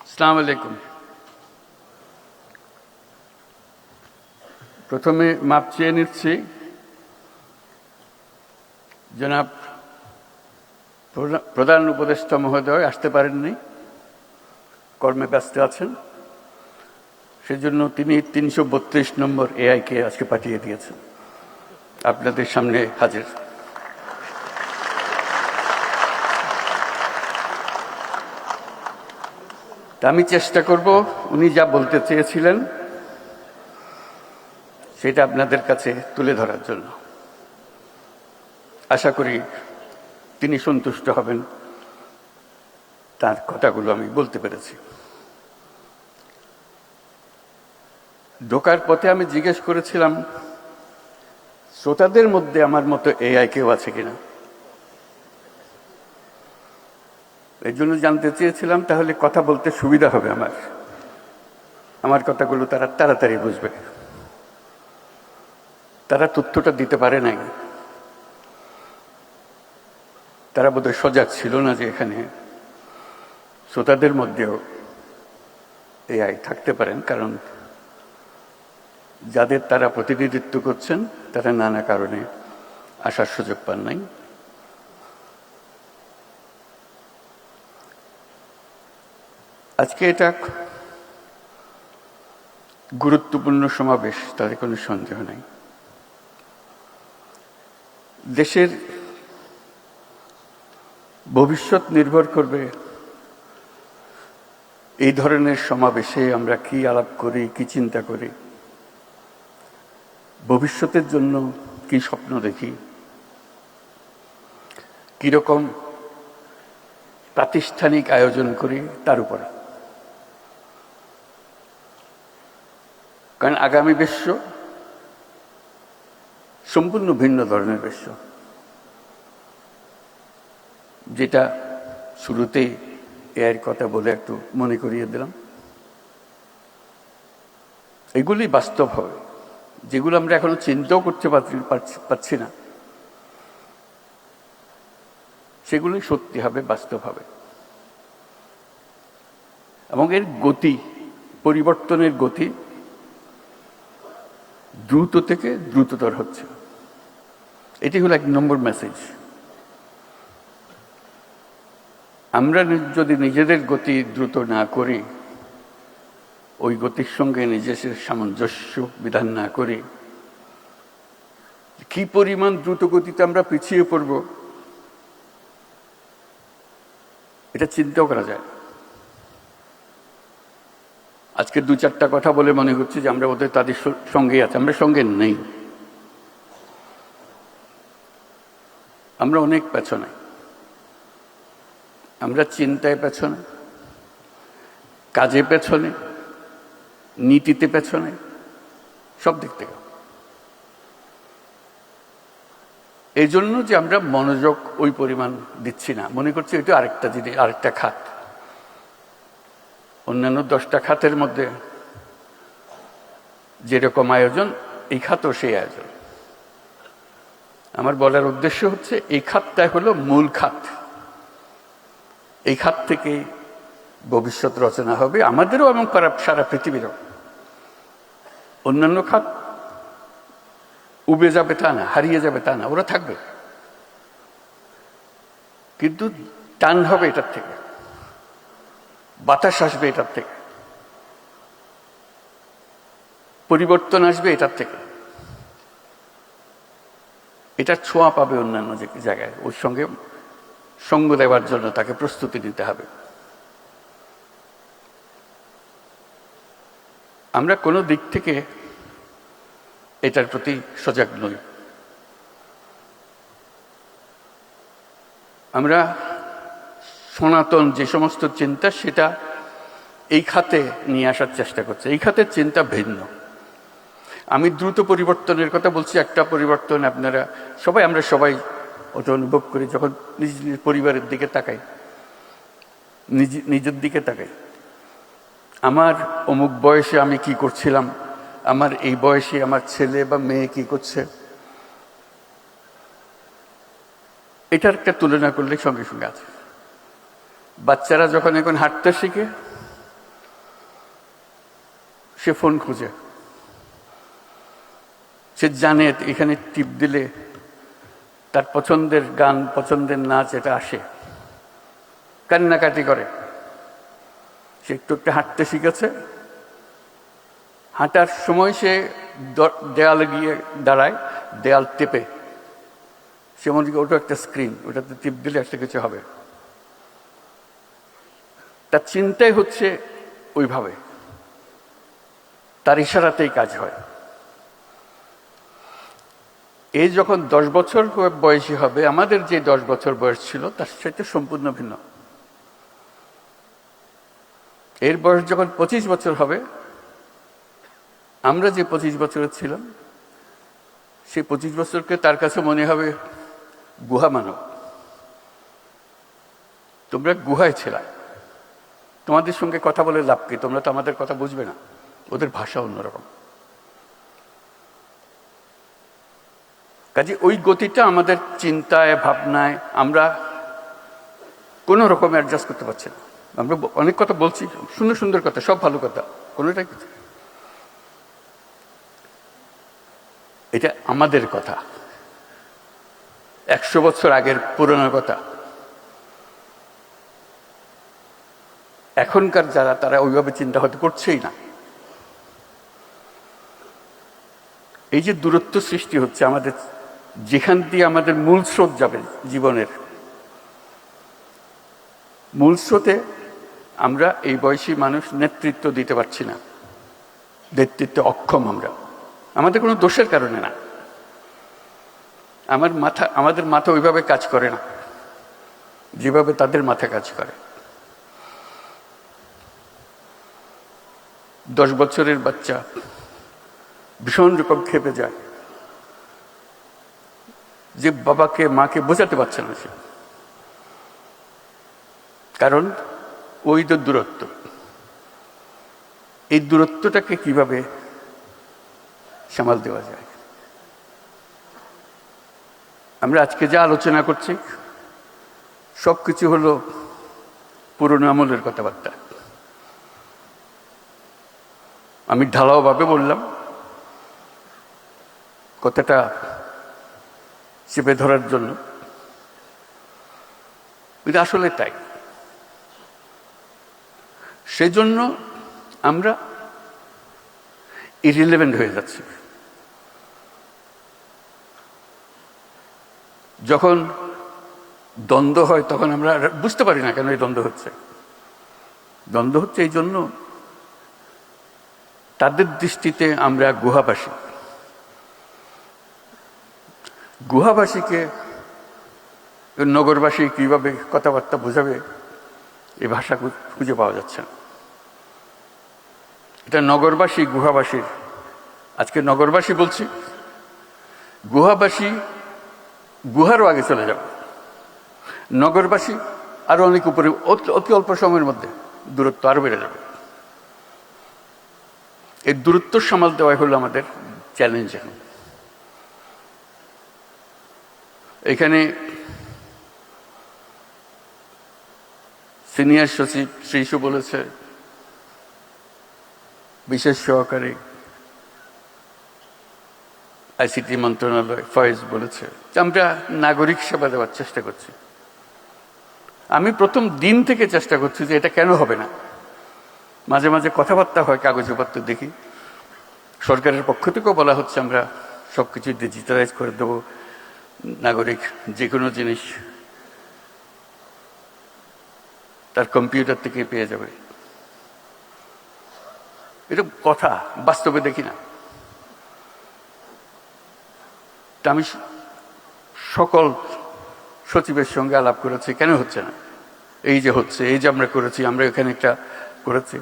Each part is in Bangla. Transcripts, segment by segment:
আসসালামু আলাইকুম। প্রথমে মাপ চেয়ে নিচ্ছি, জনাব প্রধান উপদেষ্টা মহোদয় আসতে পারেননি, কর্মে ব্যস্ত আছেন। সেজন্য তিনি ৩৩২ নম্বর এআইকে আজকে পাঠিয়ে দিয়েছেন, আপনাদের সামনে হাজির। আমি চেষ্টা করব উনি যা বলতে চেয়েছিলেন সেটা আপনাদের কাছে তুলে ধরার জন্য। আশা করি তিনি সন্তুষ্ট হবেন, তার কথাগুলো আমি বলতে পেরেছি। ঢোকার পথে আমি জিজ্ঞেস করেছিলাম শ্রোতাদের মধ্যে আমার মতো এআই কেউ আছে কিনা। এই জন্য জানতে চেয়েছিলাম তাহলে কথা বলতে সুবিধা হবে, আমার কথাগুলো তারা তাড়াতাড়ি বুঝবে। তারা তথ্যটা দিতে পারে নাই, তারা বোধহয় সজাগ ছিল না যে এখানে শ্রোতাদের মধ্যেও এআই থাকতে পারেন, কারণ যাদের তারা প্রতিনিধিত্ব করছেন তারা নানা কারণে আসার সুযোগ পান নাই। আজকে এটা গুরুত্বপূর্ণ সমাবেশ, তাতে কোনো সন্দেহ নাই। দেশের ভবিষ্যৎ নির্ভর করবে এই ধরনের সমাবেশে আমরা কি আলাপ করি, কি চিন্তা করি, ভবিষ্যতের জন্য কি স্বপ্ন দেখি, কিরকম প্রাতিষ্ঠানিক আয়োজন করি তার উপর। কারণ আগামী বিশ্ব সম্পূর্ণ ভিন্ন ধরনের বিশ্ব, যেটা শুরুতেই এর কথা বলে একটু মনে করিয়ে দিলাম। এগুলি বাস্তব হবে, যেগুলো আমরা এখনো চিন্তাও করতে পারছি না, সেগুলি সত্যি হবে, বাস্তব হবে। এবং এর গতি, পরিবর্তনের গতি দ্রুত থেকে দ্রুততর হচ্ছে। এটি হলো ১ নম্বর মেসেজ। আমরা যদি নিজেদের গতি দ্রুত না করি, ওই গতির সঙ্গে নিজেদের সামঞ্জস্য বিধান না করি, কি পরিমাণ দ্রুত গতিতে আমরা পিছিয়ে পড়ব এটা চিন্তাও করা যায়। আজকে ২-৪টা কথা বলে মনে হচ্ছে যে আমরা বোধহয় তাদের সঙ্গে আছি, আমরা সঙ্গে নেই। আমরা অনেক পেছনে, আমরা চিন্তায় পেছনে, কাজে পেছনে, নীতিতে পেছনে, সব দিক থেকে। এই জন্য যে আমরা মনোযোগ ওই পরিমাণ দিচ্ছি না, মনে করছি এটা আরেকটা জিনিস, আরেকটা খাত। অন্যান্য 10টা খাতের মধ্যে যেরকম আয়োজন, এই খাতও সেই আয়োজন। আমার বলার উদ্দেশ্য হচ্ছে এই খাতটা হলো মূল খাত। এই খাত থেকে ভবিষ্যৎ রচনা হবে আমাদেরও এবং সারা পৃথিবীরও। অন্যান্য খাত উবে যাবে তা না, হারিয়ে যাবে তা না, ওরা থাকবে, কিন্তু টান হবে এটার থেকে, বাতাস আসবে এটার থেকে, পরিবর্তন আসবে এটার থেকে, এটার ছোঁয়া পাবে অন্যান্য জায়গায়। ওর সঙ্গে সঙ্গ দেওয়ার জন্য তাকে প্রস্তুতি নিতে হবে। আমরা কোনো দিক থেকে এটার প্রতি সজাগ নই। আমরা সনাতন যে সমস্ত চিন্তা, সেটা এই খাতে নিয়ে আসার চেষ্টা করছি। এই খাতের চিন্তা ভিন্ন। আমি দ্রুত পরিবর্তনের কথা বলছি। একটা পরিবর্তন আমরা সবাই ওটা অনুভব করি যখন নিজ নিজ পরিবারের দিকে তাকাই, নিজের দিকে তাকাই। আমার অমুক বয়সে আমি কি করছিলাম, আমার এই বয়সে আমার ছেলে বা মেয়ে কি করছে, এটার একটা তুলনা করলে সঙ্গে সঙ্গে আছে। বাচ্চারা যখন এখন হাঁটতে শিখে, সে ফোন খুঁজে, সে জানে এখানে টিপ দিলে তার পছন্দের গান, পছন্দের নাচ এটা আসে, কান্নাকাটি করে। সে একটু একটু হাঁটতে শিখেছে, হাঁটার সময় সে দেয়ালে গিয়ে দাঁড়ায়, দেয়াল টেপে, সে মনে করি ওটা একটা স্ক্রিন, ওটাতে টিপ দিলে একটা কিছু হবে। তার চিন্তাই হচ্ছে ওইভাবে, তার ইশারাতেই কাজ হয়। এই যখন 10 বছর বয়সী হবে, আমাদের যে 10 বছর বয়স ছিল তার সাথে সম্পূর্ণ ভিন্ন। এর বয়স যখন 25 বছর হবে, আমরা যে 25 বছরের ছিলাম, সেই 25 বছরকে তার কাছে মনে হবে গুহা মানব। তোমরা গুহায় ছিলা, তোমাদের সঙ্গে কথা বলে লাভ কি? তোমরা তো আমাদের কথা বুঝবে না। ওদের ভাষা অন্যরকম। কাজে ওই গতিটা আমাদের চিন্তায়, ভাবনায় আমরা কোনো রকম অ্যাডজাস্ট করতে পারছি না। আমরা অনেক কথা বলছি, সুন্দর সুন্দর কথা, সব ভালো কথা, কোনোটাই কিছু। এটা আমাদের কথা, 100 বছর আগের পুরনো কথা। এখনকার যারা, তারা ওইভাবে চিন্তা হয়তো করছেই না। এই যে দূরত্ব সৃষ্টি হচ্ছে আমাদের, যেখান দিয়ে আমাদের মূল স্রোত যাবে জীবনের, মূল স্রোতে আমরা এই বয়সী মানুষ নেতৃত্ব দিতে পারছি না, নেতৃত্বে অক্ষম আমরা। আমাদের কোনো দোষের কারণে না, আমাদের মাথা ওইভাবে কাজ করে না যেভাবে তাদের মাথা কাজ করে। 10 বছরের বাচ্চা ভীষণ রকম ক্ষেপে যায় যে বাবাকে, মাকে বোঝাতে পারছে না সে, কারণ ওই তো দূরত্ব। এই দূরত্বটাকে কিভাবে সামাল দেওয়া যায়? আমরা আজকে যা আলোচনা করছি সবকিছু হলো পুরনো আমলের কথাবার্তা। আমি ঢালাওভাবে বললাম, কথাটা চেপে ধরার জন্য। এটা আসলে তাই। সেজন্য আমরা ইরিলেভেন্ট হয়ে যাচ্ছি। যখন দ্বন্দ্ব হয় তখন আমরা বুঝতে পারি না কেন এই দ্বন্দ্ব হচ্ছে। দ্বন্দ্ব হচ্ছে এই জন্য, তাদের দৃষ্টিতে আমরা গুহাবাসী। গুহাবাসীকে নগরবাসী কিভাবে কথাবার্তা বোঝাবে, এই ভাষা খুঁজে পাওয়া যাচ্ছে না। এটা নগরবাসী গুহাবাসীর, আজকে নগরবাসী বলছি, গুহাবাসী গুহারও আগে চলে যাবে। নগরবাসী আরো অনেক উপরে, অতি অল্প সময়ের মধ্যে দূরত্ব আরো বেড়ে যাবে। এই দূরত্ব সামাল দেওয়াই হলো আমাদের চ্যালেঞ্জ। এখন এখানে সিনিয়র সচিব শ্রীশু বলেছে, বিশেষ সহকারী আইসিটি মন্ত্রণালয় ফয়েজ বলেছে যে আমরা নাগরিক সেবা দেওয়ার চেষ্টা করছি। আমি প্রথম দিন থেকে চেষ্টা করছি যে এটা কেন হবে না। মাঝে মাঝে কথাবার্তা হয়, কাগজপত্র দেখি, সরকারের পক্ষ থেকেও বলা হচ্ছে আমরা সবকিছু ডিজিটালাইজ করে দেবো, নাগরিক যে কোনো জিনিস তার কম্পিউটার থেকে পেয়ে যাবে। এটা কথা, বাস্তবে দেখি না। তা আমি সকল সচিবের সঙ্গে আলাপ করেছি, কেন হচ্ছে না? এই যে হচ্ছে, এই যে আমরা করেছি, আমরা এখানে একটা করেছি,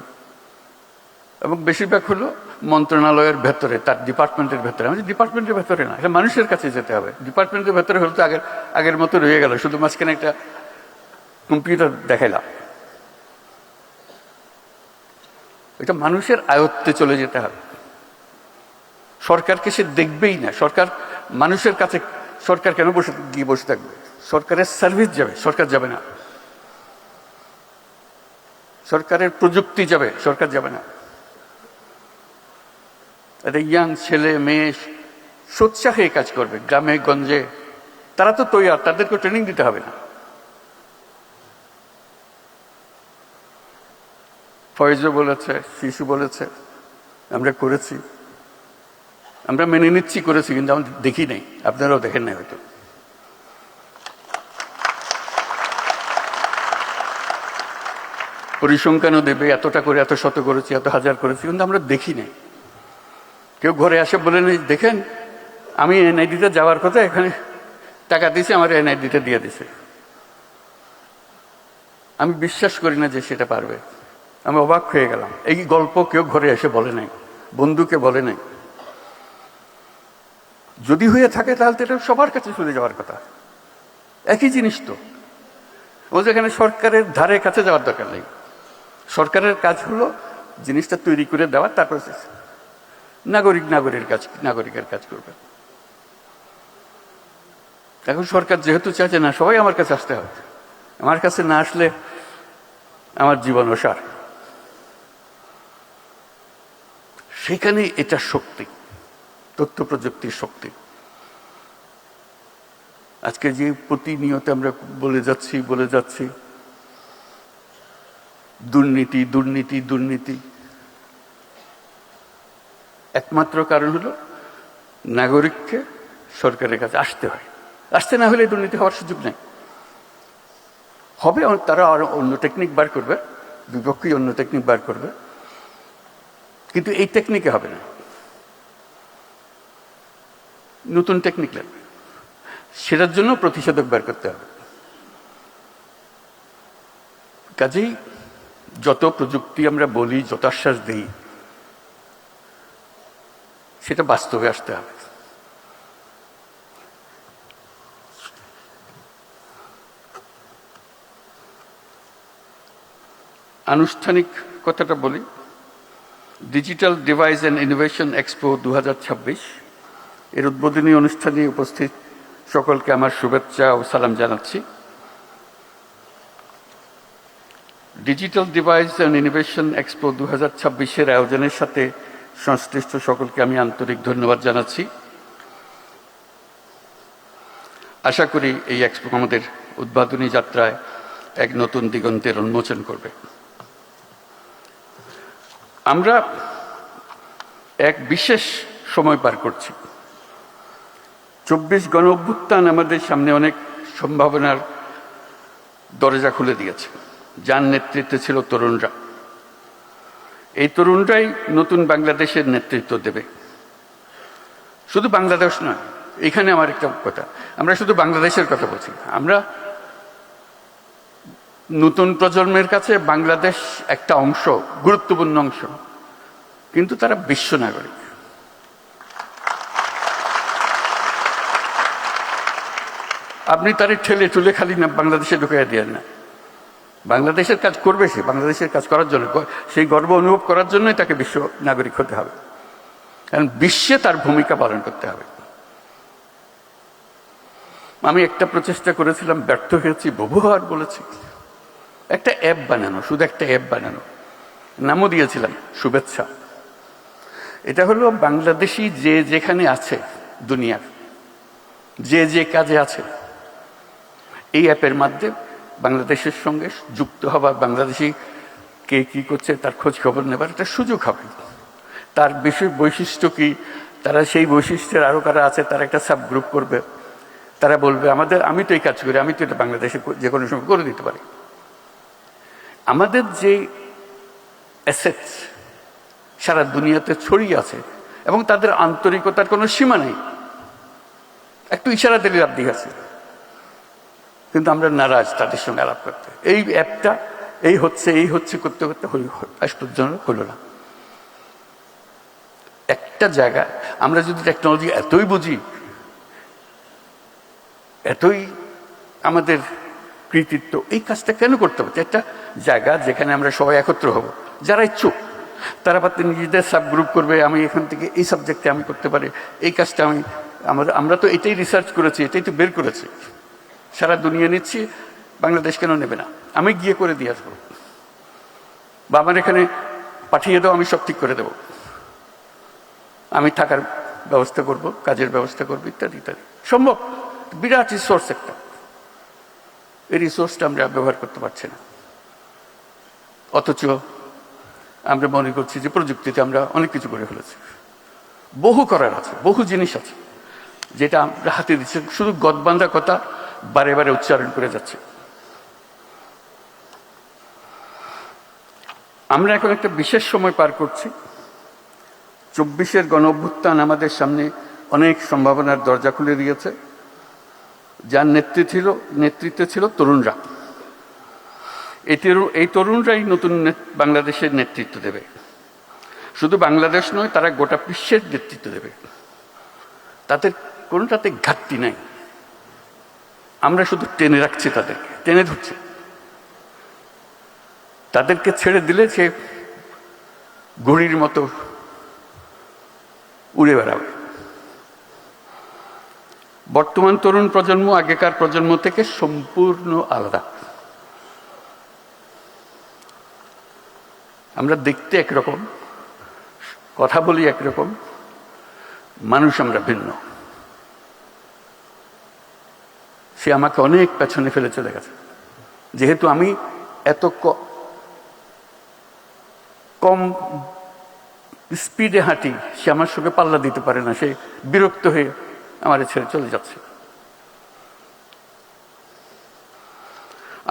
এবং বেশিরভাগ হলো মন্ত্রণালয়ের ভেতরে, তার ডিপার্টমেন্টের ভেতরে। আমাদের ডিপার্টমেন্টের ভেতরে না, এটা মানুষের কাছে যেতে হবে। ডিপার্টমেন্টের ভেতরে হলে তো আগের মতো রয়ে গেল, শুধু মাঝখানে একটা কম্পিউটার দেখাইলাম। এটা মানুষের আয়ত্তে চলে যেতে হবে। সরকারকে সে দেখবেই না। সরকার মানুষের কাছে, সরকার কেন গিয়ে বসে থাকবে? সরকারের সার্ভিস যাবে, সরকার যাবে না। সরকারের প্রযুক্তি যাবে, সরকার যাবে না। একটা ইয়াং ছেলে মেয়ে সোৎসাহে কাজ করবে গ্রামে গঞ্জে, তারা তো তৈরি, তাদেরকে ট্রেনিং দিতে হবে না। ফয়েজও বলেছে, শিশু বলেছে, আমরা করেছি, আমরা মেনে নিচ্ছি করেছি, কিন্তু আমরা দেখি নাই, আপনারাও দেখেন নাই হয়তো। পরিসংখ্যানও দেবে, এতটা করে, এত শত করেছি, এত হাজার করেছি, কিন্তু আমরা দেখি নাই। কেউ ঘরে আসে বলে নেই, দেখেন আমি এনআইডিতে যাওয়ার কথা, এখানে টাকা দিয়েছে, আমার এনআইডিতে দিয়ে দিছে। আমি বিশ্বাস করি না যে সেটা পারবে। আমি অবাক হয়ে গেলাম। এই গল্প কেউ ঘরে এসে বলে নাই, বন্ধুকে বলে নাই। যদি হয়ে থাকে তাহলে তো এটা সবার কাছে চলে যাওয়ার কথা। একই জিনিস তো, ও যেখানে সরকারের ধারে কাছে যাওয়ার দরকার নেই। সরকারের কাজ হলো জিনিসটা তৈরি করে দেওয়া, তারপর নাগরিকের কাজ করবে। এখন সরকার যেহেতু চাইছে না সবাই আমার কাছে আসতে হবে, আমার কাছে না আসলে আমার জীবন অসার। সেখানে এটা শক্তি, তথ্য প্রযুক্তির শক্তি। আজকে যে প্রতিনিয়ত আমরা বলে যাচ্ছি দুর্নীতি দুর্নীতি দুর্নীতি, একমাত্র কারণ হলো নাগরিককে সরকারের কাছে আসতে হয়। আসতে না হলে দুর্নীতি হওয়ার সুযোগ নেই। হবে, তারা আরো অন্য টেকনিক বার করবে, বিপক্ষী অন্য টেকনিক বার করবে, কিন্তু এই টেকনিকে হবে না, নতুন টেকনিক লাগবে। সেটার জন্য প্রতিষেধক বের করতে হবে। কাজেই যত প্রযুক্তি আমরা বলি, যত আশ্বাস দিই, সেটা বাস্তবে আসতে হবে। আনুষ্ঠানিক কথাটা বলি, digital device and innovation expo 2026 এর উদ্বোধনী অনুষ্ঠানে উপস্থিত সকলকে আমার শুভেচ্ছা ও সালাম জানাচ্ছি। Digital device and innovation expo 2026 আয়োজনের সাথে সংশ্লিষ্ট সকলকে আমি আন্তরিক ধন্যবাদ জানাচ্ছি। আশা করি এই এক্সপো আমাদের উদ্বোধনী যাত্রায় এক নতুন দিগন্তের উন্মোচন করবে। আমরা এক বিশেষ সময় পার করছি। 24 গণ অভ্যুত্থান আমাদের সামনে অনেক সম্ভাবনার দরজা খুলে দিয়েছে, যার নেতৃত্বে ছিল তরুণরা। এই তরুণরাই নতুন বাংলাদেশের নেতৃত্ব দেবে। শুধু বাংলাদেশ নয়, এখানে আমার একটা কথা, আমরা শুধু বাংলাদেশের কথা বলছি। আমরা নতুন প্রজন্মের কাছে বাংলাদেশ একটা অংশ, গুরুত্বপূর্ণ অংশ, কিন্তু তারা বিশ্ব নাগরিক। আপনি তারে ঠেলে ঠুলে খালি না বাংলাদেশে ঢুকাইয়া দেন না। বাংলাদেশের কাজ করবে সে, বাংলাদেশের কাজ করার জন্য, সেই গর্ব অনুভব করার জন্যই তাকে বিশ্ব নাগরিক হতে হবে, কারণ বিশ্বে তার ভূমিকা পালন করতে হবে। আমি একটা প্রচেষ্টা করেছিলাম, ব্যর্থ হয়েছি, বহুবার বলেছি, একটা অ্যাপ বানানো, শুধু একটা অ্যাপ বানানো, নামও দিয়েছিলাম শুভেচ্ছা। এটা হলো বাংলাদেশি যে যেখানে আছে দুনিয়ার, যে যে কাজে আছে, এই অ্যাপের মাধ্যমে বাংলাদেশের সঙ্গে যুক্ত হবার, বাংলাদেশি কে কি করছে তার খোঁজ খবর নেবার একটা সুযোগ হবে। তার বৈশিষ্ট্য কি, তারা সেই বৈশিষ্ট্যের আরো কারা আছে তার একটা সাব গ্রুপ করবে। তারা বলবে আমি তো এই কাজ করি, আমি তো এটা বাংলাদেশে যে কোনো সময় করে দিতে পারি। আমাদের যে অ্যাসেটস সারা দুনিয়াতে ছড়িয়ে আছে এবং তাদের আন্তরিকতার কোনো সীমা নেই, একটু ইশারা দিলে লাভ দিয়ে আছে, কিন্তু আমরা নারাজ তাদের সঙ্গে আলাপ করতে। এই অ্যাপটা এই হচ্ছে করতে করতে আজ পর্যন্ত হলো না। একটা জায়গা আমরা যদি টেকনোলজি এতই বুঝি, এতই আমাদের কৃতিত্ব, এই কাজটা কেন করতে হবে? একটা জায়গা যেখানে আমরা সবাই একত্র হব, যারা ইচ্ছুক তারা পাতে নিজেদের সাব গ্রুপ করবে, আমি এখান থেকে এই সাবজেক্টে আমি করতে পারি, এই কাজটা আমরা তো এটাই রিসার্চ করেছি, এটাই তো বের করেছি, সারা দুনিয়া নিচ্ছি, বাংলাদেশ কেন নেবে না? আমি গিয়ে করে দিয়ে আসবো, বা আমার এখানে পাঠিয়ে দাও, আমি সব ঠিক করে দেব। আমি থাকার ব্যবস্থা করব, কাজের ব্যবস্থা করব, ইত্যাদি ইত্যাদি। সম্ভব, বিরাট রিসোর্স একটা। এই রিসোর্সটা আমরা ব্যবহার করতে পারছি না, অথচ আমরা মনে করছি যে প্রযুক্তিতে আমরা অনেক কিছু করে ফেলেছি। বহু করার আছে, বহু জিনিস আছে যেটা আমরা হাতে দিচ্ছি, শুধু গদবান্ধা কথা বারে বারে উচ্চারণ করে যাচ্ছে। আমরা এখন একটা বিশেষ সময় পার করছি। 24-এর গণ-অভ্যুত্থান আমাদের সামনে অনেক সম্ভাবনার দরজা খুলে দিয়েছে, যার নেতৃত্বে ছিল তরুণরা। এই তরুণরাই নতুন বাংলাদেশের নেতৃত্ব দেবে। শুধু বাংলাদেশ নয়, তারা গোটা বিশ্বের নেতৃত্ব দেবে। তাদের কোনোটাতে ঘাটতি নাই। আমরা শুধু টেনে রাখছি, তাদেরকে টেনে ধরছি। তাদেরকে ছেড়ে দিলে সে ঘুড়ির মতো উড়ে বেড়াবে। বর্তমান তরুণ প্রজন্ম আগেকার প্রজন্ম থেকে সম্পূর্ণ আলাদা। আমরা দেখতে একরকম, কথা বলি একরকম, মানুষ আমরা ভিন্ন। সে আমাকে অনেক পেছনে ফেলে চলে গেছে। যেহেতু আমি এত কম স্পিডে হাঁটি, সে আমার সঙ্গে পাল্লা দিতে পারে না। সে বিরক্ত হয়ে আমার ছেড়ে চলে যাচ্ছে।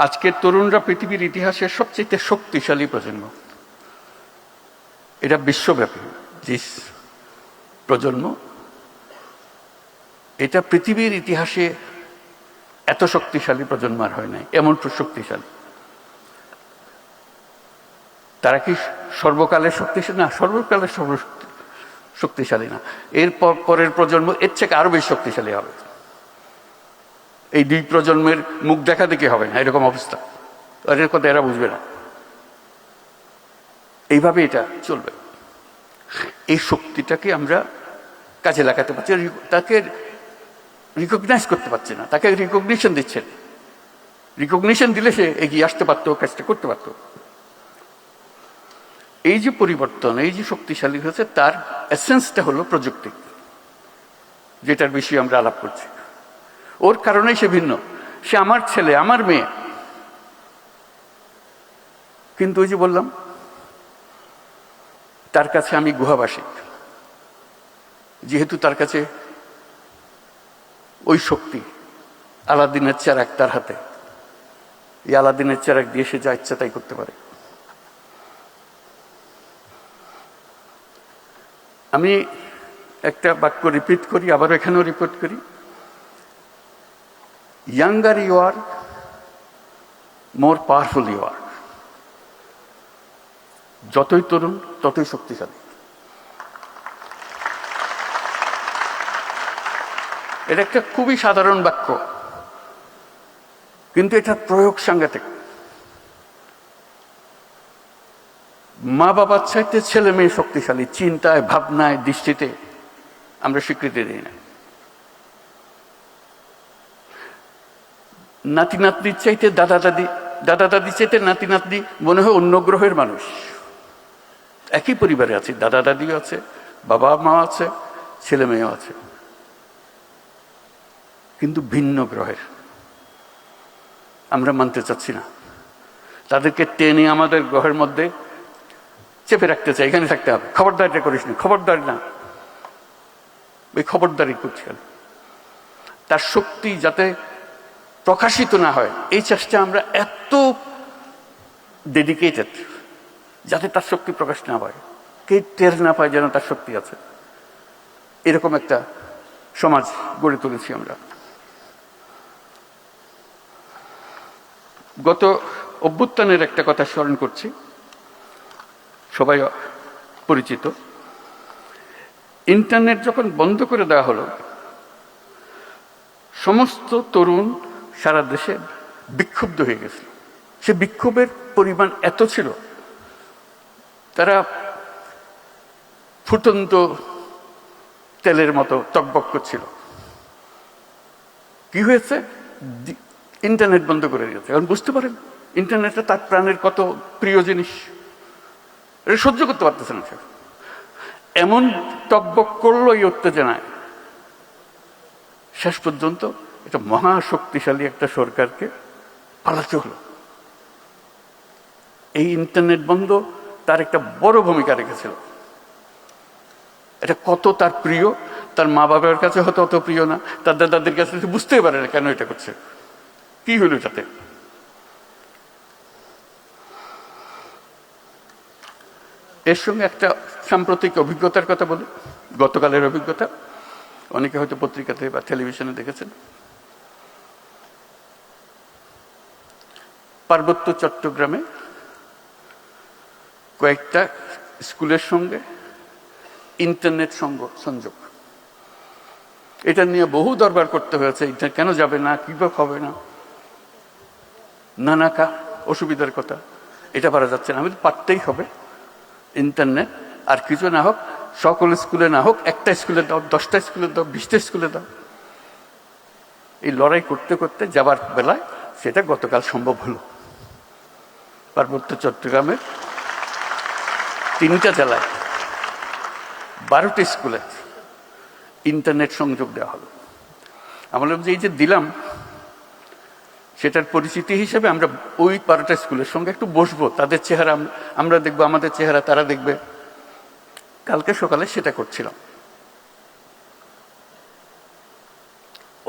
আজকের তরুণরা পৃথিবীর ইতিহাসের সবচেয়ে শক্তিশালী প্রজন্ম। এটা বিশ্বব্যাপী যে প্রজন্ম, এটা পৃথিবীর ইতিহাসে এত শক্তিশালী প্রজন্ম আর হয় নাই, এমন শক্তিশালী। তারা কি সর্বকালের শক্তিশালী? না, সর্বকালের শক্তিশালী না। এর পরের প্রজন্ম এর থেকে আরো বেশি শক্তিশালী হবে। এই দুই প্রজন্মের মুখ দেখা দেখি হবে না, এরকম অবস্থা। এর কথা এরা বুঝবে না। এইভাবে এটা চলবে। এই শক্তিটাকে আমরা কাজে লাগাতে পারছি, তাকে রিকগনাইজ করতে পারছি না, তাকে রিকগনিশন দিচ্ছেন। রিকগনিশন দিলে সে এগিয়ে আসতে পারতো, কাজটা করতে পারতো। এই যে পরিবর্তন, এই যে শক্তিশালী হয়েছে, তার এসেন্সটা হলো প্রযুক্তি, যেটার বিষয়ে আমরা আলাপ করছি। ওর কারণেই সে ভিন্ন। সে আমার ছেলে, আমার মেয়ে, কিন্তু ওই যে বললাম, তার কাছে আমি গুহাবাসী। যেহেতু তার কাছে ওই শক্তি, আলাদিনের চেরাক তার হাতে, এই আলাদিনের চেরাক দিয়ে সে যা ইচ্ছা তাই করতে পারে। আমি একটা বাক্য রিপিট করি, আবার এখানেও রিপিট করি। Younger you are, more powerful you are. যতই তরুণ ততই শক্তিশালী। এটা একটা খুবই সাধারণ বাক্য, কিন্তু এটা প্রয়োগ সাংঘাতিক। মা বাবার চাইতে ছেলে মেয়ে শক্তিশালী, চিন্তায়, ভাবনায়, দৃষ্টিতে। আমরা স্বীকৃতি দিই না। নাতি নাতনির চাইতে দাদা দাদির চাইতে নাতি নাতনি মনে হয় অন্য গ্রহের মানুষ। একই পরিবারে আছে, দাদা দাদিও আছে, বাবা মা আছে, ছেলে মেয়েও আছে, কিন্তু ভিন্ন গ্রহের। আমরা মানতে চাচ্ছি না। তাদেরকে টেনে আমাদের গ্রহের মধ্যে চেপে রাখতে চাই, এখানে থাকতে হবে, খবরদারিটা করিস না, খবরদারি না। ওই খবরদারি করছি। তার শক্তি যাতে প্রকাশিত না হয়, এই চেষ্টা আমরা এত ডেডিকেটেড, যাতে তার শক্তি প্রকাশ না পায়, কে টের না পায় যেন তার শক্তি আছে। এরকম একটা সমাজ গড়ে তুলেছি আমরা। গত অভ্যুত্থানের একটা কথা স্মরণ করছি, সবাই পরিচিত। ইন্টারনেট যখন বন্ধ করে দেওয়া হলো, সমস্ত তরুণ সারা দেশে বিক্ষুব্ধ হয়ে গেছে। সে বিক্ষোভের পরিমাণ এত ছিল, তারা ফুটন্ত তেলের মতো টকবক করছিল। কি হয়েছে? ইন্টারনেট বন্ধ করে দিয়েছে। এখন বুঝতে পারেন ইন্টারনেটটা তার প্রাণের কত প্রিয় জিনিস। এটা সহ্য করতে পারতেছে না। এমন টকবক করলো এই উত্তেজনায়, শেষ পর্যন্ত এটা মহাশক্তিশালী একটা সরকারকে পালাতে হলো। এই ইন্টারনেট বন্ধ তার একটা বড় ভূমিকা রেখেছিল। এটা কত তার প্রিয়, তার মা বাবার কাছে হয়তো অত প্রিয় না, তার দাদাদের কাছে বুঝতেই পারে না কেন এটা করছে, কি হলো এটাতে। এর সঙ্গে একটা সাম্প্রতিক অভিজ্ঞতার কথা বলি, গতকালের অভিজ্ঞতা, অনেকে হয়তো পত্রিকাতে বা টেলিভিশনে দেখেছেন। পার্বত্য চট্টগ্রামে কয়েকটা স্কুলের সঙ্গে ইন্টারনেট সংযোগ, এটা নিয়ে বহু দরবার করতে হয়েছে, এটা কেন যাবে না, কিভাবে হবে না, নানা অসুবিধার কথা। এটা পারা যাচ্ছে না, আমি তো পারতেই হবে ইন্টারনেট, আর কিছু না হোক সকল স্কুলে না হোক, একটা স্কুলে দাও, 10টা স্কুলে দাও, 20টা স্কুলে দাও। এই লড়াই করতে করতে যাবার বেলায় সেটা গতকাল সম্ভব হলো। পার্বত্য চট্টগ্রামের 3টা জেলায় 12টা স্কুলে ইন্টারনেট সংযোগ দেওয়া হলো। আমরা যে এই যে দিলাম, সেটার পরিচিতি হিসেবে আমরা ওই 12টা স্কুলের সঙ্গে একটু বসবো, তাদের চেহারা আমরা দেখবো, আমাদের চেহারা তারা দেখবে। কালকে সকালে সেটা করছিলাম,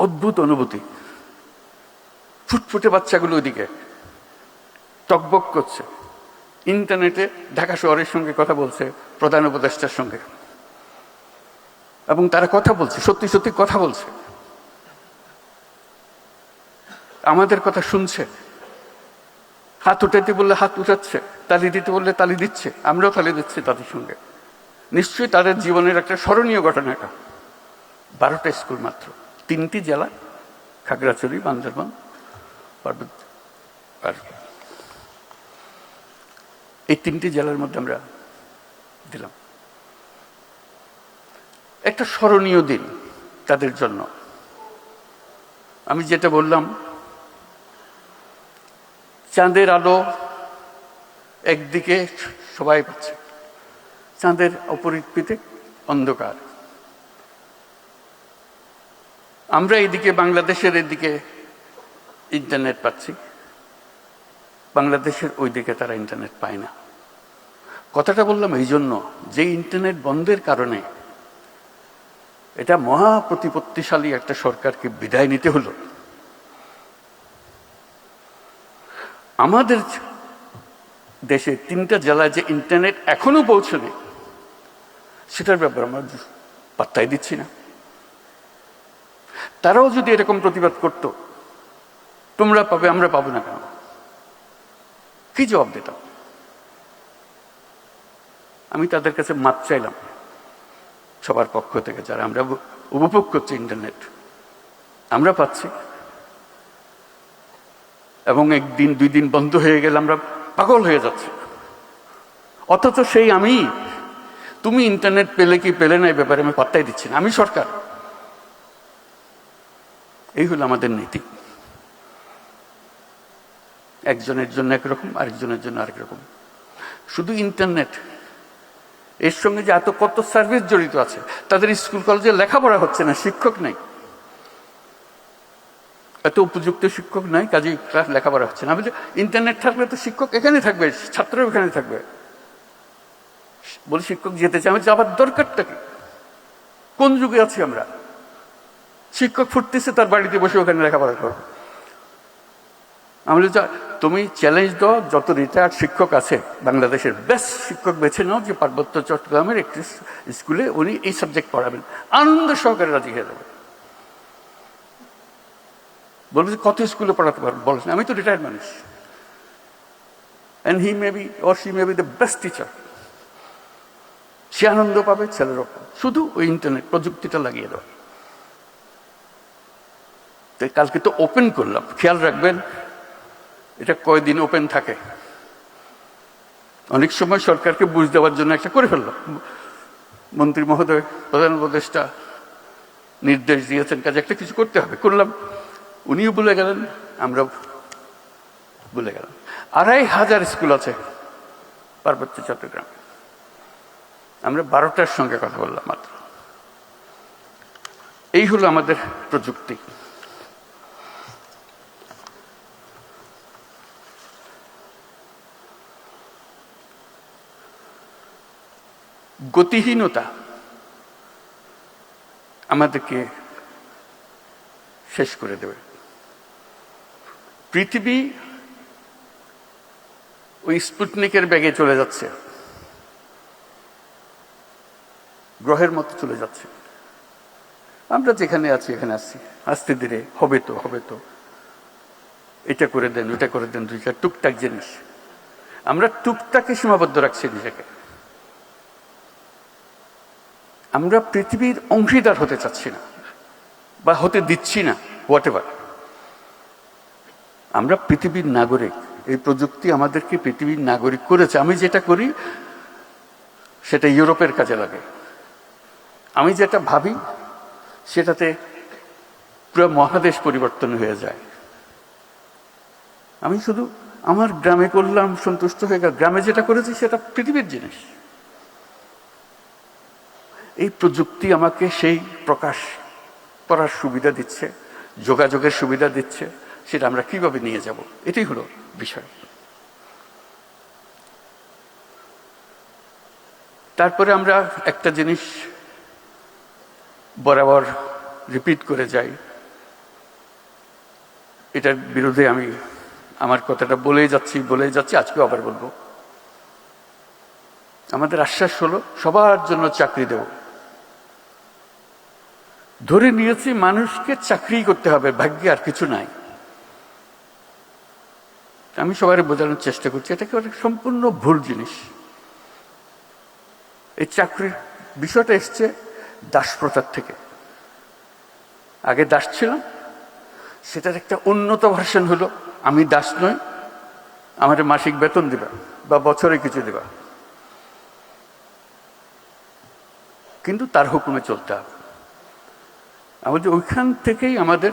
অদ্ভুত অনুভূতি। ফুটফুটে বাচ্চাগুলো ওইদিকে টকবক করছে, ইন্টারনেটে ঢাকা শহরের সঙ্গে কথা বলছে, প্রধান উপদেষ্টার সঙ্গে, এবং তারা কথা বলছে, সত্যি সত্যি কথা বলছে, আমাদের কথা শুনছে, হাত উঠাইতে বললে হাত উঠাচ্ছে, তালি দিতে বললে তালি দিচ্ছে, আমরাও তালি দিচ্ছি তাদের সঙ্গে। নিশ্চয়ই তাদের জীবনের একটা স্মরণীয় ঘটনা এটা। 12টা স্কুল মাত্র, 3টি জেলা, খাগড়াছড়ি, বান্দরবান, পার্বত্য, আর এই 3টি জেলার মধ্যে আমরা দিলাম। একটা স্মরণীয় দিন তাদের জন্য। আমি যেটা বললাম, চাঁদের আলো একদিকে সবাই পাচ্ছে, চাঁদের অপরিপিতে অন্ধকার। আমরা এইদিকে বাংলাদেশের এদিকে ইন্টারনেট পাচ্ছি, বাংলাদেশের ওইদিকে তারা ইন্টারনেট পায় না। কথাটা বললাম এই জন্য যে ইন্টারনেট বন্ধের কারণে এটা মহা প্রতিপত্তিশালী একটা সরকারকে বিদায় নিতে হলো। আমাদের দেশে 3টা জেলায় যে ইন্টারনেট এখনো পৌঁছায়নি, সেটার ব্যাপারে আমরা পাত্তাই দিচ্ছি না। তারাও যদি এরকম প্রতিবাদ করত, তোমরা পাবে আমরা পাবো না কেন, কি জবাব দিতাম? আমি তাদের কাছে মাপ চাইলাম সবার পক্ষ থেকে, যারা আমরা উপভোগ করছি ইন্টারনেট, আমরা পাচ্ছি, এবং 1 দিন 2 দিন বন্ধ হয়ে গেলে আমরা পাগল হয়ে যাচ্ছি। অথচ সেই আমি, তুমি ইন্টারনেট পেলে কি পেলে না, এই ব্যাপারে আমি পাত্তাই দিচ্ছি না, আমি সরকার। এই হলো আমাদের নীতি। একজনের জন্য একরকম, আরেকজনের জন্য আরেক রকম। শুধু ইন্টারনেট, এর সঙ্গে যে এত কত সার্ভিস জড়িত আছে, তাদের স্কুল কলেজে লেখাপড়া হচ্ছে না, শিক্ষক নেই, এত উপযুক্ত শিক্ষক নাই, কাজে ক্লাস লেখাপড়া হচ্ছে না। ইন্টারনেট থাকলে তো শিক্ষক এখানে থাকবে, ছাত্র এখানে থাকবে। বলে শিক্ষক যেতে চাই, আমি যাবার দরকারটা কি? কোন যুগে আছি আমরা? শিক্ষক ফুটতেছে, তার বাড়িতে বসে ওখানে লেখাপড়া করো। আমি তুমি চ্যালেঞ্জ দাও, যত রিটায়ার্ড শিক্ষক আছে বাংলাদেশের বেস্ট শিক্ষক বেছে নাও, যে পার্বত্য চট্টগ্রামের একটি স্কুলে উনি এই সাবজেক্ট পড়াবেন, আনন্দ সহকারে রাজি হয়ে যাবে। বলবে যে কত স্কুলে পড়াতে পারবেন বলেছেন, আমি তো রিটায়ার্ড মানুষ, and he may be or she may be the best teacher. সে আনন্দ পাবে, ছেলেরও পাবে, শুধু ওই ইন্টারনেট প্রযুক্তিটা লাগিয়ে দেওয়া। তাই কালকে তো ওপেন করলাম, খেয়াল রাখবেন এটা কয়দিন ওপেন থাকে। অনেক সময় সরকারকে বুঝ দেওয়ার জন্য একটা করে ফেললাম, মন্ত্রী মহোদয়, প্রধান উপদেষ্টা নির্দেশ দিয়েছেন, কাজে একটা কিছু করতে হবে, করলাম। উনিও ভুলে গেলেন, আমরা ভুলে গেলাম। 2500 স্কুল আছে পার্বত্য চট্টগ্রাম, আমরা 12টার সঙ্গে কথা বললাম মাত্র। এই হলো আমাদের প্রযুক্তি। গতিহীনতা আমাদেরকে শেষ করে দেবে। পৃথিবী ওই স্পুটনিকের ব্যাগে চলে যাচ্ছে, গ্রহের মতো চলে যাচ্ছে। আমরা যেখানে আছি এখানে আসছি, আস্তে ধীরে হবে তো হবে তো, এটা করে দেন ওটা করে দেন, দুইটা টুকটাক জিনিস। আমরা টুকটাকে সীমাবদ্ধ রাখছি নিজেকে। আমরা পৃথিবীর অংশীদার হতে চাচ্ছি না বা হতে দিচ্ছি না, হোয়াট এভার। আমরা পৃথিবীর নাগরিক। এই প্রযুক্তি আমাদেরকে পৃথিবীর নাগরিক করেছে। আমি যেটা করি সেটা ইউরোপের কাজে লাগে। আমি যেটা ভাবি সেটাতে পুরো মহাদেশ পরিবর্তন হয়ে যায়। আমি শুধু আমার গ্রামে করলাম, সন্তুষ্ট হয়ে গেল। গ্রামে যেটা করেছি সেটা পৃথিবীর জিনিস। এই প্রযুক্তি আমাকে সেই প্রকাশ করার সুবিধা দিচ্ছে, যোগাযোগের সুবিধা দিচ্ছে। সেটা আমরা কিভাবে নিয়ে যাব, এটাই হলো বিষয়। তারপরে আমরা একটা জিনিস বরাবর রিপিট করে যাই, এটার বিরুদ্ধে আমি আমার কথাটা বলেই যাচ্ছি, আজকেও আবার বলবো। আমাদের আশ্বাস হলো সবার জন্য চাকরি দেব। ধরে নিয়েছি মানুষকে চাকরি করতে হবে, ভাগ্যে আর কিছু নাই। আমি সবাই বোঝানোর চেষ্টা করছি এটাকে সম্পূর্ণ ভুল জিনিস। এই চাকরির বিষয়টা এসছে দাসপ্রথার থেকে। আগে দাস ছিলাম, সেটার একটা উন্নত ভার্সন হলো আমি দাস নই, আমার মাসিক বেতন দিবা বা বছরে কিছু দিবা, কিন্তু তার হুকুমে চলতে হবে। আমাদের ওইখান থেকেই আমাদের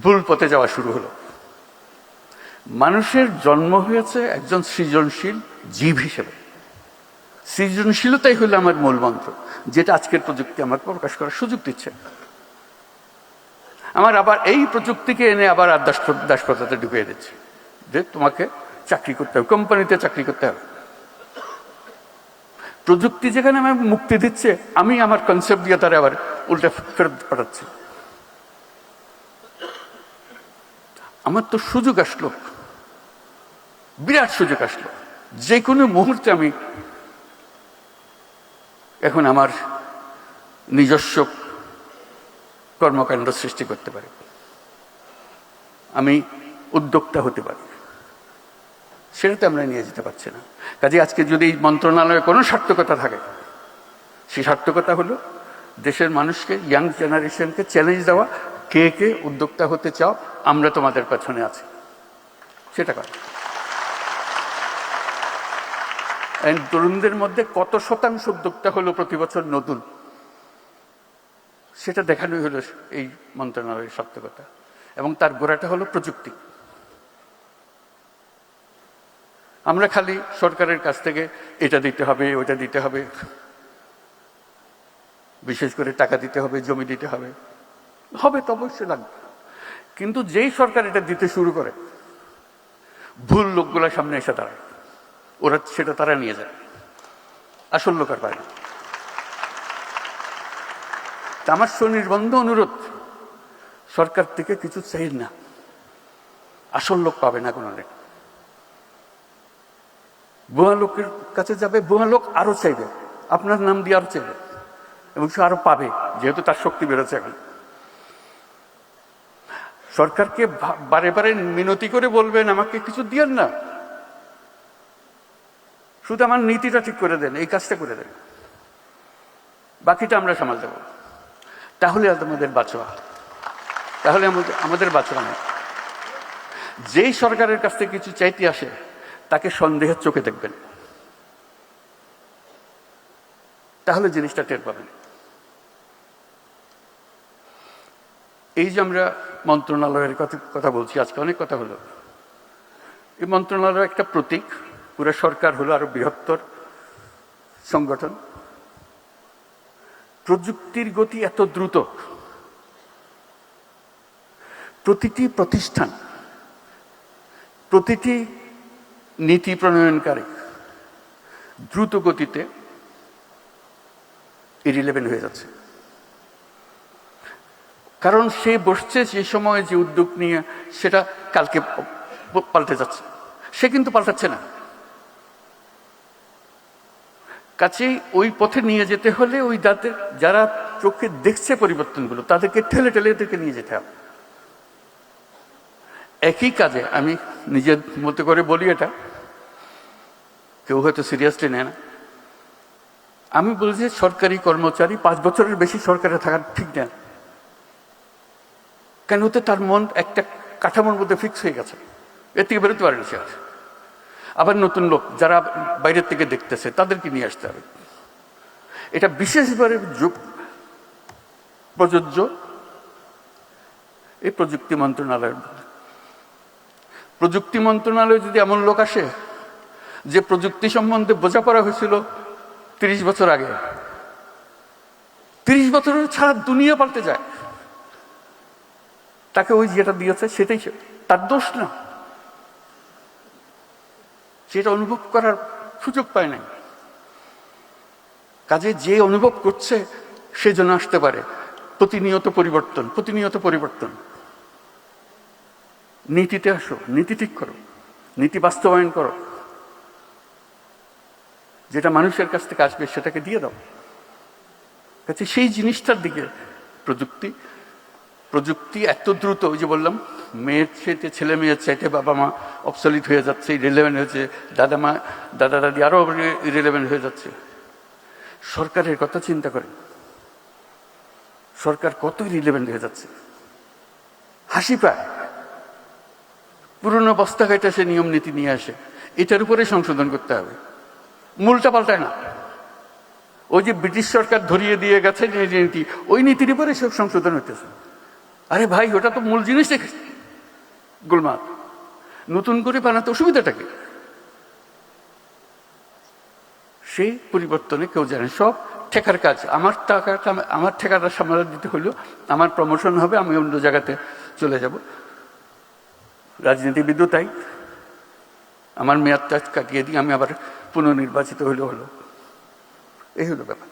ভুল পথে যাওয়া শুরু হলো। মানুষের জন্ম হয়েছে একজন সৃজনশীল জীব হিসেবে। সৃজনশীলতাই হলো আমার মূল মন্ত্র, যেটা আজকের প্রযুক্তি আমাকে প্রকাশ করার সুযোগ দিচ্ছে। আমার আবার এই প্রযুক্তিকে এনে আবার দাসপ্রথাতে ঢুকিয়ে দিচ্ছে, যে তোমাকে চাকরি করতে হবে, কোম্পানিতে চাকরি করতে হবে। প্রযুক্তি যেখানে আমাকে মুক্তি দিচ্ছে, আমি আমার কনসেপ্ট দিয়ে তারা আবার উল্টে ফেরত পাঠাচ্ছি। আমার তো সুযোগ আসলো, বিরাট সুযোগ আসলো। যে কোনো মুহূর্তে আমি এখন আমার নিজস্ব কর্মকাণ্ড সৃষ্টি করতে পারি, আমি উদ্যোক্তা হতে পারি। সেটাতে আমরা নিয়ে যেতে পারছি না। কাজে আজকে যদি এই মন্ত্রণালয়ে কোনো সার্থকতা থাকে, সেই সার্থকতা হলো দেশের মানুষকে, ইয়াং জেনারেশনকে চ্যালেঞ্জ দেওয়া, কে কে উদ্যোক্তা হতে চাও, আমরা তোমাদের পেছনে আছি, সেটা কর। তরুণদের মধ্যে কত শতাংশ উদ্যোক্তা হলো প্রতি বছর নতুন, সেটা দেখানোই হলো এই মন্ত্রণালয়ের সার্থকতা। এবং তার গোড়াটা হলো প্রযুক্তি। আমরা খালি সরকারের কাছ থেকে এটা দিতে হবে, ওটা দিতে হবে, বিশেষ করে টাকা দিতে হবে, জমি দিতে হবে, হবে তো অবশ্যই লাগবে। কিন্তু যেই সরকার এটা দিতে শুরু করে, ভুল লোকগুলোর সামনে এসে দাঁড়ায়, ওরা সেটা তারা নিয়ে যায়, আসল লোক আর পায় না। আমার সুনির্বন্ধ অনুরোধ, সরকার থেকে কিছু চাই না, আসল লোক পাবে না কোনো নেই। ভুয়া লোকের কাছে যাবে, ভুয়া লোক আরো চাইবে, আপনার নাম দিয়ে আরো চাইবে, এবং সে আরো পাবে, যেহেতু তার শক্তি বেড়েছে এখন। সরকারকে বারে বারে মিনতি করে বলবেন আমাকে কিছু দিয়েন না, শুধু আমার নীতিটা ঠিক করে দেন, এই কাজটা করে দেন, বাকিটা আমরা সামাল দেব। তাহলে আমাদের বাঁচোয়া, তাহলে আমাদের বাঁচোয়া নেই। যেই সরকারের কাছ থেকে কিছু চাইতে আসে, তাকে সন্দেহের চোখে দেখবেন, তাহলে জিনিসটা টের পাবেন। এই যে আমরা মন্ত্রণালয়ের কথা বলছি, আজকে অনেক কথা হলো। এই মন্ত্রণালয় একটা প্রতীক, পুরো সরকার হলো আরো বৃহত্তর সংগঠন। প্রযুক্তির গতি এত দ্রুত, প্রতিটি প্রতিষ্ঠান, প্রতিটি নীতি প্রণয়নকারী দ্রুত গতিতে ইরিলেভেন্ট হয়ে যাচ্ছে। কারণ সে বসছে যে সময় যে উদ্যোগ নিয়ে, সেটা কালকে পাল্টে যাচ্ছে, সে কিন্তু পাল্টাচ্ছে না। কাছেই ওই পথে নিয়ে যেতে হলে ওই যারা চোখে দেখছে পরিবর্তনগুলো, তাদেরকে ঠেলে ঠেলে এদেরকে নিয়ে যেতে হবে। একই কাজে আমি নিজের মতো করে বলি, এটা কেউ হয়তো সিরিয়াসলি নেয় না, আমি বলি যে সরকারি কর্মচারী 5 বছরের বেশি সরকারে থাকা ঠিক না। কেন? হতে তার মন একটা কাঠামোর মধ্যে ফিক্স হয়ে গেছে, এর থেকে বেরোতে পারেনি সে আর। আবার নতুন লোক যারা বাইরের থেকে দেখতেছে তাদেরকে নিয়ে আসতে হবে। এটা বিশেষভাবে প্রযোজ্য এই প্রযুক্তি মন্ত্রণালয়ের মধ্যে। প্রযুক্তি মন্ত্রণালয়ে যদি এমন লোক আসে যে প্রযুক্তি সম্বন্ধে বোঝাপড়া হয়েছিল 30 বছর আগে, 30 বছরের ছাড়া দুনিয়া পাল্টে যায়, তাকে ওই যেটা দিয়েছে সেটাই তার দোষ না, সেটা অনুভব করার সুযোগ পায় নাই। কাজে যে অনুভব করছে সে যেন আসতে পারে। প্রতিনিয়ত পরিবর্তন, প্রতিনিয়ত পরিবর্তন। নীতিতে আসো, নীতি ঠিক করো, নীতি বাস্তবায়ন করো, যেটা মানুষের কাছ থেকে আসবে সেটাকে দিয়ে দাও। কাজে সেই জিনিসটার দিকে প্রযুক্তি এত দ্রুত, ওই যে বললাম, মেয়ের চাইতে ছেলে মেয়ের চাইতে বাবা মা অবসলিট হয়ে যাচ্ছে, ইরেলেভেন্ট হয়েছে, দাদা দাদি আরো ইরেলেভেন্ট হয়ে যাচ্ছে। সরকারের কথা চিন্তা করেন, সরকার কত ইরেলেভেন্ট হয়ে যাচ্ছে, হাসি পায়। পুরনো বস্তা কাটা সে নিয়ম নীতি নিয়ে আসে, এটার উপরে সংশোধন করতে হবে, মূলটা পাল্টায় না। ওই যে ব্রিটিশ সরকার ধরিয়ে দিয়ে গেছে নীতি, ওই নীতির উপরে সব সংশোধন হইতেছে। আরে ভাই, ওটা তো মূল জিনিস গোলমাল, নতুন করে বানাতে অসুবিধাটাকে? সেই পরিবর্তনে কেউ জানে, সব ঠেকার কাজ। আমার ঠেকাটা সামলা দিতে হইলো, আমার প্রমোশন হবে, আমি অন্য জায়গাতে চলে যাব। রাজনীতিবিদও তাই, আমার মেয়াদটা কাটিয়ে দিই, আমি আবার পুনর্নির্বাচিত হলো। এই হলো ব্যাপার।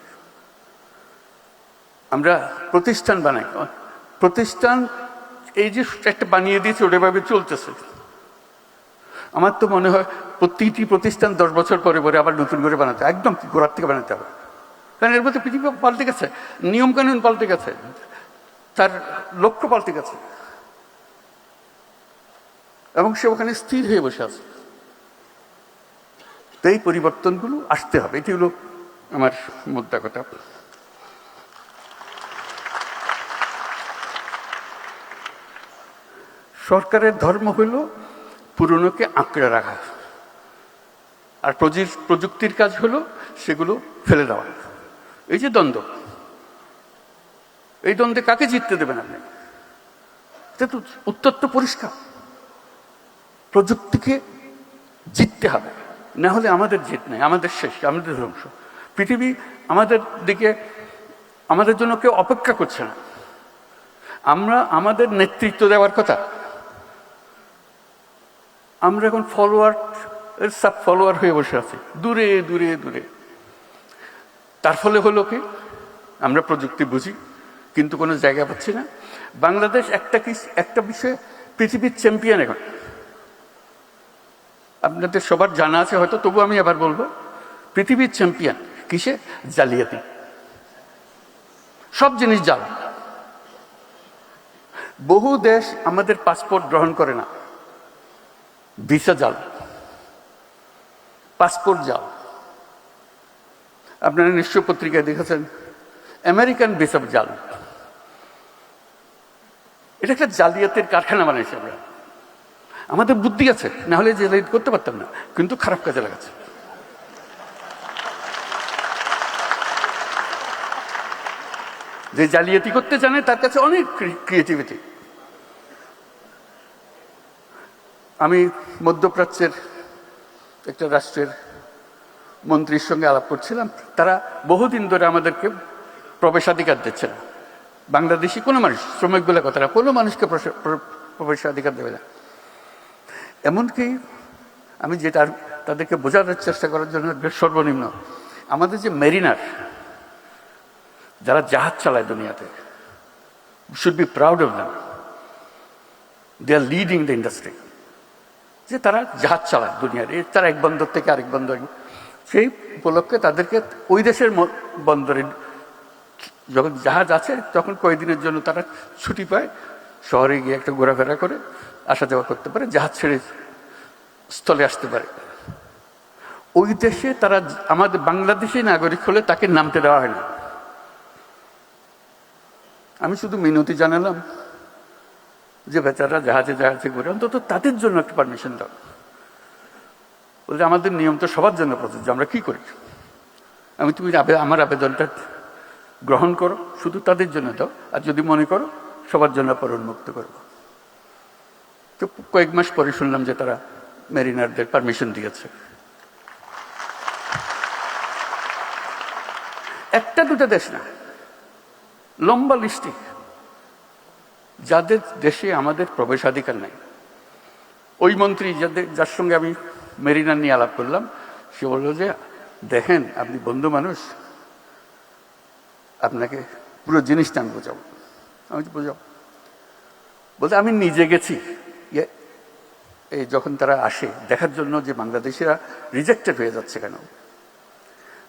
আমরা প্রতিষ্ঠান বানাই, প্রতিষ্ঠান এই যে একটা বানিয়ে দিয়েছে ওটাভাবে চলতেছে। আমার তো মনে হয় প্রতিটি প্রতিষ্ঠান 10 বছর পরে পরে আবার নতুন করে বানাতে, একদম গোড়ার থেকে বানাতে হবে। কারণ এর মধ্যে পৃথিবী পাল্টে গেছে, নিয়ম কানুন পাল্টে গেছে, তার লক্ষ্য পাল্টে গেছে, এবং সে ওখানে স্থির হয়ে বসে আছে। তো এই পরিবর্তনগুলো আসতে হবে, এটি হলো আমার মুদ্রা কথা। সরকারের ধর্ম হইল পুরনোকে আঁকড়ে রাখা, আর প্রযুক্তির কাজ হলো সেগুলো ফেলে দেওয়া। এই যে দ্বন্দ্ব, এই দ্বন্দ্বে কাকে জিততে দেবেন আপনি? উত্তর তো পরিষ্কার, প্রযুক্তিকে জিততে হবে, না হলে আমাদের জিত নাই, আমাদের শেষ, আমাদের ধ্বংস। পৃথিবী আমাদের দিকে, আমাদের জন্য কেউ অপেক্ষা করছে না। আমরা আমাদের নেতৃত্ব দেওয়ার কথা, আমরা এখন সাব ফলোয়ার হয়ে বসে আছি, দূরে দূরে দূরে। তার ফলে হলো কি, আমরা প্রযুক্তি বুঝি কিন্তু কোনো জায়গা পাচ্ছি না। বাংলাদেশ একটা বিষয়ে পৃথিবীর চ্যাম্পিয়ন এখন, আপনাদের সবার জানা আছে হয়তো, তবু আমি আবার বলবো, পৃথিবীর চ্যাম্পিয়ন কিসে? জালিয়াতি। সব জিনিস জাল। বহু দেশ আমাদের পাসপোর্ট গ্রহণ করে না, ভিসা জাল, পাসপোর্ট জাল। আপনারা নিশ্চয় পত্রিকায় দেখেছেন আমেরিকান ভিসা জাল। এটা একটা জালিয়াতের কারখানা বানাইছে আমরা। আমাদের বুদ্ধি আছে, না হলে জালিয়াতি করতে পারতাম না, কিন্তু খারাপ কাজে লাগাচ্ছে। যে জালিয়াতি করতে জানে তার কাছে অনেক ক্রিয়েটিভিটি। আমি মধ্যপ্রাচ্যের একটা রাষ্ট্রের মন্ত্রীর সঙ্গে আলাপ করছিলাম। তারা বহুদিন ধরে আমাদেরকে প্রবেশাধিকার দিচ্ছে না। বাংলাদেশি কোনো মানুষ, শ্রমিক বলে কথা না, কোনো মানুষকে প্রবেশাধিকার দেবে না। এমনকি আমি যেটা তাদেরকে বোঝানোর চেষ্টা করার জন্য সর্বনিম্ন, আমাদের যে মেরিনার যারা জাহাজ চালায় দুনিয়াতে, should be proud of them, they are leading the industry. যে তারা জাহাজ চালায় দুনিয়ার, তারা এক বন্দর থেকে আরেক বন্দর, সেই উপলক্ষে তাদেরকে ওই দেশের বন্দরে যখন জাহাজ আছে তখন কয়েকদিনের জন্য তারা ছুটি পায়, শহরে গিয়ে একটা ঘোরাফেরা করে আসা যাওয়া করতে পারে, জাহাজ ছেড়ে স্থলে আসতে পারে। ওই দেশে তারা আমাদের বাংলাদেশি নাগরিক হলে তাকে নামতে দেওয়া হয় না। আমি শুধু মিনতি জানালাম যে বেচারা জাহাজে জাহাজে ঘুরে, অন্তত তাদের জন্য একটা পারমিশন দাও। বলছে আমাদের নিয়ম তো সবার জন্য প্রযোজ্য, আমরা কি করি? তুমি আমার আবেদনটা গ্রহণ করো, শুধু তাদের জন্য দাও, আর যদি মনে করো সবার জন্য পর উন্মুক্ত করবো। তো কয়েক মাস পরে শুনলাম যে তারা মেরিনারদের পারমিশন দিয়েছে। একটা দুটা দেশ না, লম্বা লিস্টে যাদের দেশে আমাদের প্রবেশাধিকার নাই। ওই মন্ত্রী যার সঙ্গে আমি মেরিনার নিয়ে আলাপ করলাম, সে বলল যে দেখেন আপনি বন্ধু মানুষ, আপনাকে পুরো জিনিসটা আমি বোঝাবো। আমি বোঝাবো বলতে আমি নিজে গেছি, এই যখন তারা আসে দেখার জন্য যে বাংলাদেশিরা রিজেক্টেড হয়ে যাচ্ছে কেন,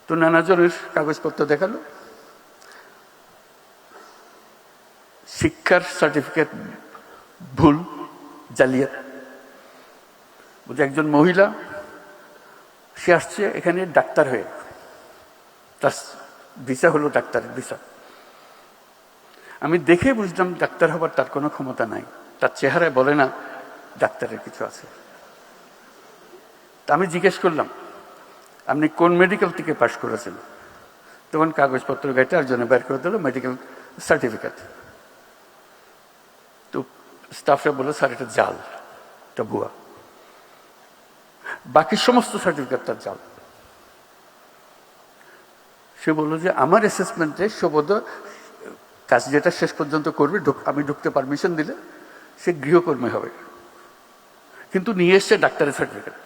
তো নানাজনের কাগজপত্র দেখালো, শিক্ষার সার্টিফিকেট ভুল, জালিয়াত। বলছে একজন মহিলা, সে আসছে এখানে ডাক্তার হয়ে, তার ভিসা হলো ডাক্তারের ভিসা। আমি দেখে বুঝলাম ডাক্তার হবার তার কোনো ক্ষমতা নাই, তার চেহারায় বলে না ডাক্তারের কিছু আছে। তা আমি জিজ্ঞেস করলাম আপনি কোন মেডিকেল থেকে পাশ করেছেন? তখন কাগজপত্র গাইতে আর জন্য বের করে দিল মেডিকেল সার্টিফিকেট। তো স্টাফরা বললো স্যার এটা জাল, এটা ভুয়া, বাকি সমস্ত সার্টিফিকেট তার জাল। সে বললো যে আমার অ্যাসেসমেন্টে সবোধ কাজ যেটা শেষ পর্যন্ত করবে, আমি ঢুকতে পারমিশন দিলে সে গৃহকর্মী হবে, কিন্তু নিয়ে এসছে ডাক্তারের সার্টিফিকেট।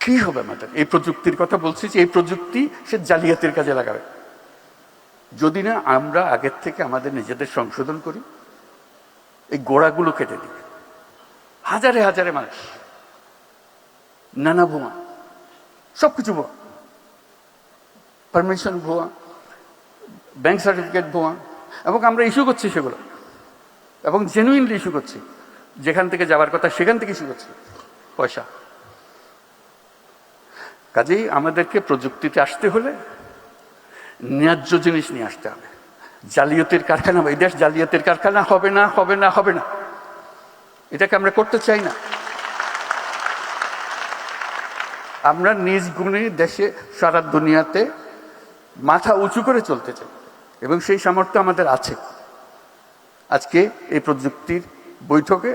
কি হবে আমাদের? এই প্রযুক্তির কথা বলছি যে এই প্রযুক্তি সে জালিয়াতির কাজে লাগাবে। যদি না আমরা আগের থেকে আমাদের নিজেদের সংশোধন করি, এই গোড়াগুলো কেটে দিই। হাজারে হাজারে মানুষ, নানা ভুয়া, সবকিছু ভুয়া, পারমিশন ভুয়া, ব্যাংক সার্টিফিকেট ভুয়া, এবং আমরা ইস্যু করছি সেগুলো, এবং জেনুইনলি ইস্যু করছি, যেখান থেকে যাওয়ার কথা সেখান থেকে ইস্যু করছি পয়সা। কাজেই আমাদেরকে প্রযুক্তিতে আসতে হলে ন্যায্য জিনিস নিয়ে আসতে হবে। জালিয়াতির কারখানা, এই দেশ জালিয়াতির কারখানা হবে না, হবে না, হবে না। এটাকে আমরা করতে চাই না। আমরা নিজ গুণে দেশে সারা দুনিয়াতে মাথা উঁচু করে চলতে চাই, এবং সেই সামর্থ্য আমাদের আছে। আজকে এই প্রযুক্তির বৈঠকে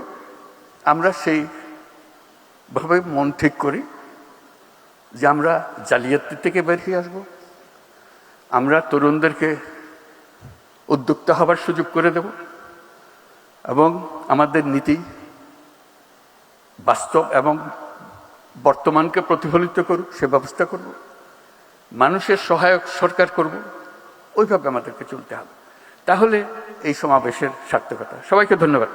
আমরা সেইভাবে মন ঠিক করি যে আমরা জালিয়াতি থেকে বের হয়ে আসবো, আমরা তরুণদেরকে উদ্যোক্তা হবার সুযোগ করে দেব, এবং আমাদের নীতি বাস্তব এবং বর্তমানকে প্রতিফলিত করুক সে ব্যবস্থা করব, মানুষের সহায়ক সরকার করব, ওইভাবে আমাদেরকে চলতে হবে। তাহলে এই সমাবেশের সার্থকতা। সবাইকে ধন্যবাদ।